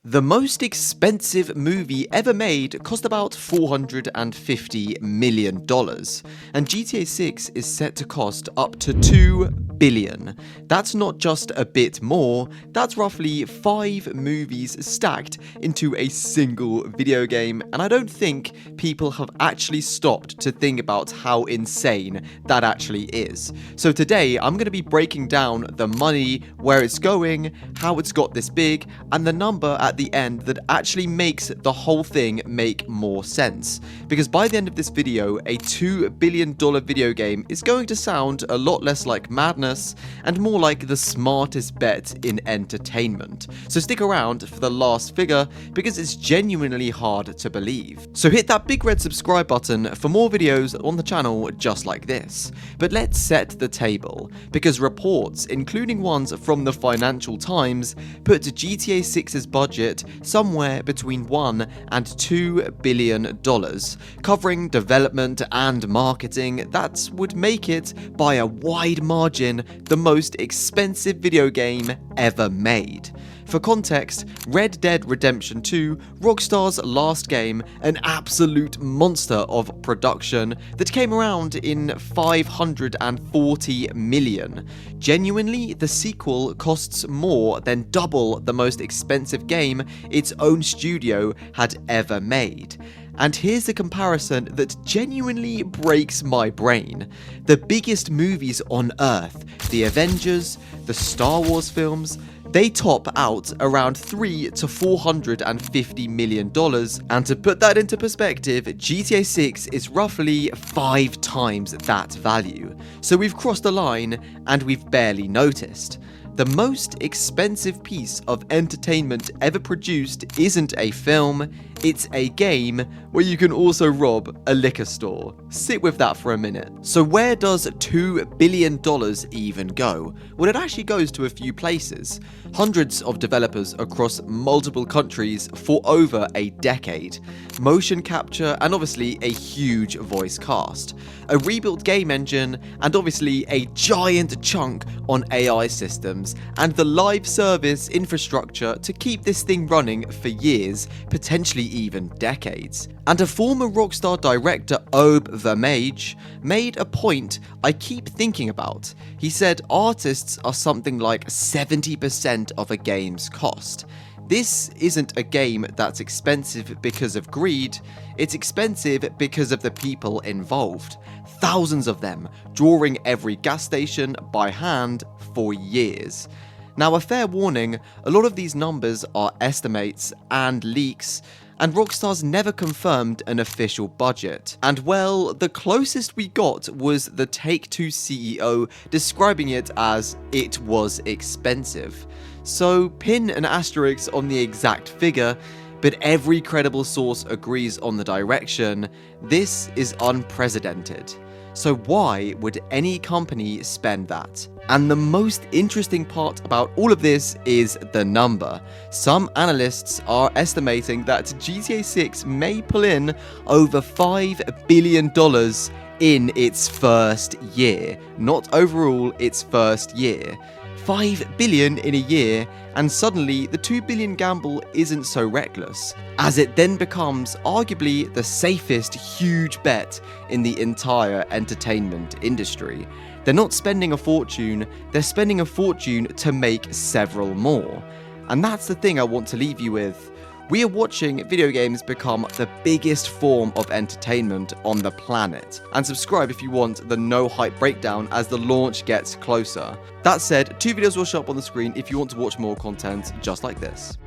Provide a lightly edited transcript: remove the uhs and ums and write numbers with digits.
The most expensive movie ever made cost about $450 million, and GTA 6 is set to cost up to $2 billion. That's not just a bit more, that's roughly 5 movies stacked into a single video game, and I don't think people have actually stopped to think about how insane that actually is. So today, I'm going to be breaking down the money, where it's going, how it's got this big, and the number at the end that actually makes the whole thing make more sense. Because by the end of this video, a $2 billion video game is going to sound a lot less like madness and more like the smartest bet in entertainment. So stick around for the last figure because it's genuinely hard to believe. So hit that big red subscribe button for more videos on the channel just like this. But let's set the table, because reports, including ones from the Financial Times, put GTA 6's budget somewhere between $1 and $2 billion, covering development and marketing. That would make it, by a wide margin, the most expensive video game ever made. For context, Red Dead Redemption 2, Rockstar's last game, an absolute monster of production that came around in $540 million. Genuinely, the sequel costs more than double the most expensive game its own studio had ever made. And here's a comparison that genuinely breaks my brain. The biggest movies on Earth, the Avengers, the Star Wars films, they top out around $300 to $450 million, and to put that into perspective, GTA 6 is roughly 5 times that value. So we've crossed the line, and we've barely noticed. The most expensive piece of entertainment ever produced isn't a film, it's a game where you can also rob a liquor store. Sit with that for a minute. So where does $2 billion even go? Well, it actually goes to a few places. Hundreds of developers across multiple countries for over a decade. Motion capture, and obviously a huge voice cast. A rebuilt game engine, and obviously a giant chunk on AI systems, and the live service infrastructure to keep this thing running for years, potentially even decades. And a former Rockstar director, Obe Vermage, made a point I keep thinking about. He said artists are something like 70% of a game's cost. This isn't a game that's expensive because of greed, it's expensive because of the people involved. Thousands of them, drawing every gas station by hand for years. Now, a fair warning, a lot of these numbers are estimates and leaks, and Rockstar's never confirmed an official budget. And well, the closest we got was the Take-Two CEO describing it as it was expensive. So pin an asterisk on the exact figure, but every credible source agrees on the direction. This is unprecedented. So why would any company spend that? And the most interesting part about all of this is the number. Some analysts are estimating that GTA 6 may pull in over $5 billion in its first year. Not overall, its first year. $5 billion in a year, and suddenly the $2 billion gamble isn't so reckless, as it then becomes arguably the safest huge bet in the entire entertainment industry. They're not spending a fortune, they're spending a fortune to make several more. And that's the thing I want to leave you with. We are watching video games become the biggest form of entertainment on the planet. And subscribe if you want the no hype breakdown as the launch gets closer. That said, 2 videos will show up on the screen if you want to watch more content just like this.